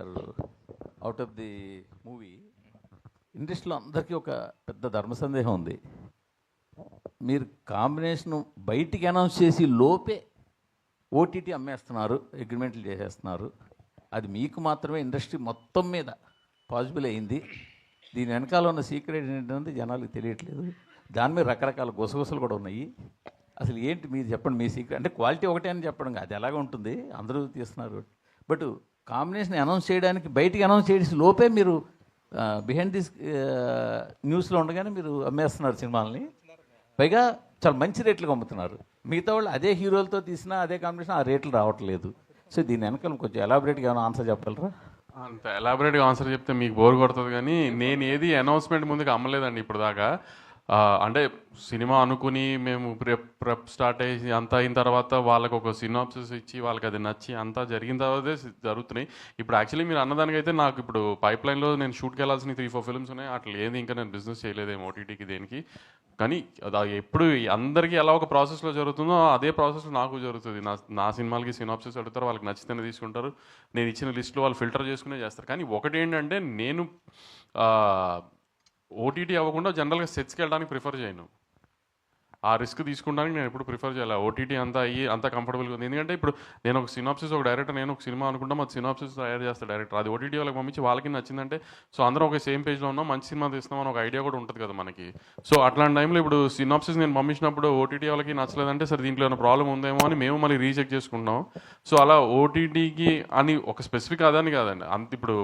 Sir out of the movie ఇండస్ట్రీలో అందరికీ ఒక పెద్ద ధర్మ సందేహం ఉంది. మీరు కాంబినేషన్ బయటికి అనౌన్స్ చేసి లోపే ఓటీటీ అమ్మేస్తున్నారు, అగ్రిమెంట్లు చేసేస్తున్నారు. అది మీకు మాత్రమే ఇండస్ట్రీ మొత్తం మీద పాసిబుల్ అయింది. దీని వెనకాల ఉన్న సీక్రెట్ ఏంటంటే జనాలకు తెలియట్లేదు. దాని మీద రకరకాల గుసగుసలు కూడా ఉన్నాయి. అసలు ఏంటి మీరు చెప్పండి, మీ సీక్రెట్ అంటే క్వాలిటీ ఒకటే అని చెప్పడం అది ఎలాగ ఉంటుంది, అందరూ తీస్తున్నారు. బట్ కాంబినేషన్ అనౌన్స్ చేయడానికి బయటికి అనౌన్స్ చేసి లోపే మీరు బిహైండ్ దిస్ న్యూస్లో ఉండగానే మీరు అమ్మేస్తున్నారు సినిమాలని. పైగా చాలా మంచి రేట్లకు అమ్ముతున్నారు. మిగతా వాళ్ళు అదే హీరోలతో తీసినా అదే కాంబినేషన్ ఆ రేట్లు రావట్లేదు. సో దీని వెనకాల కొంచెం ఎలాబరేట్గా ఏమైనా ఆన్సర్ చెప్పగలరా? అంత ఎలాబరేట్గా ఆన్సర్ చెప్తే మీకు బోర్ కొడుతుంది, కానీ నేను ఏది అనౌన్స్మెంట్ ముందుకు అమ్మలేదండి ఇప్పుడు దాకా. అంటే సినిమా అనుకుని మేము ప్రెప్ స్టార్ట్ అయ్యి అంతా అయిన తర్వాత వాళ్ళకి ఒక సినాప్సిస్ ఇచ్చి వాళ్ళకి అది నచ్చి అంతా జరిగిన తర్వాతే జరుగుతున్నాయి. ఇప్పుడు యాక్చువల్లీ మీరు అన్నదానికైతే నాకు ఇప్పుడు పైప్ లైన్లో నేను షూట్కి వెళ్ళాల్సిన 3-4 ఫిల్మ్స్ ఉన్నాయి. అట్లా ఏది ఇంకా నేను బిజినెస్ చేయలేదేమో ఓటీటీకి దేనికి. కానీ అది ఎప్పుడు అందరికీ ఎలా ఒక ప్రాసెస్లో జరుగుతుందో అదే ప్రాసెస్లో నాకు జరుగుతుంది. నా సినిమాలకి సినాప్సిస్ అడుగుతారు, వాళ్ళకి నచ్చితేనే తీసుకుంటారు. నేను ఇచ్చిన లిస్టులో వాళ్ళు ఫిల్టర్ చేసుకునే చేస్తారు. కానీ ఒకటి ఏంటంటే నేను ఓటీటీ అవ్వకుండా జనరల్గా సెట్స్కి వెళ్ళడానికి ప్రిఫర్ చేయను. ఆ రిస్క్ తీసుకుంటానికి నేను ఎప్పుడు ప్రిఫర్ చేయాలి. ఓటీటీ అంతా అయ్యి అంతా కంఫర్టబుల్గా ఉంది. ఎందుకంటే ఇప్పుడు నేను ఒక సినాప్సిస్, ఒక డైరెక్టర్, నేను ఒక సినిమా అనుకుంటా మా సినాప్సిస్ తయారు చేస్తాను డైరెక్టర్. అది ఓటీటీ వాళ్ళకి పంపించి వాళ్ళకి నచ్చిందంటే సో అందరం ఒక సేమ్ పేజ్లో ఉన్నాం, మంచి సినిమా తీస్తున్నాం అని ఒక ఐడియా కూడా ఉంటుంది కదా మనకి. సో అట్లాంటి టైంలో ఇప్పుడు సినాప్సిస్ నేను పంపించినప్పుడు ఓటీటీ వాళ్ళకి నచ్చలేదంటే సరే దీంట్లో ఏమైనా ప్రాబ్లం ఉందేమో అని మేము మళ్ళీ రీచెక్ చేసుకుంటాం. సో అలా ఓటీటీకి అని ఒక స్పెసిఫిక్ అదని కాదండి. అంత ఇప్పుడు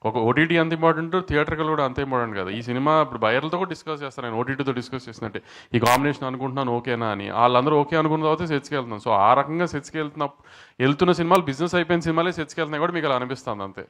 ఒక ఓటీటీ అంత ఇంపార్టెంట్, థియేటర్కల్ కూడా అంత ఇంపార్టెంట్ కదా. ఈ సినిమా ఇప్పుడు బయర్లతో కూడా డిస్కస్ చేస్తాను నేను, ఓటీటీతో డిస్కస్ చేసినట్టే ఈ కాంబినేషన్ అనుకుంటున్నాను ఓకేనా అని. వాళ్ళందరూ ఓకే అనుకున్న తర్వాత సెట్స్కి వెళ్తున్నాం. సో ఆ రకంగా సెట్స్కి వెళ్తున్న సినిమాలు బిజినెస్ అయిపోయిన సినిమాలే సెట్స్కి వెళ్తున్నాయి కూడా మీకు అలా అనిపిస్తుంది అంతే.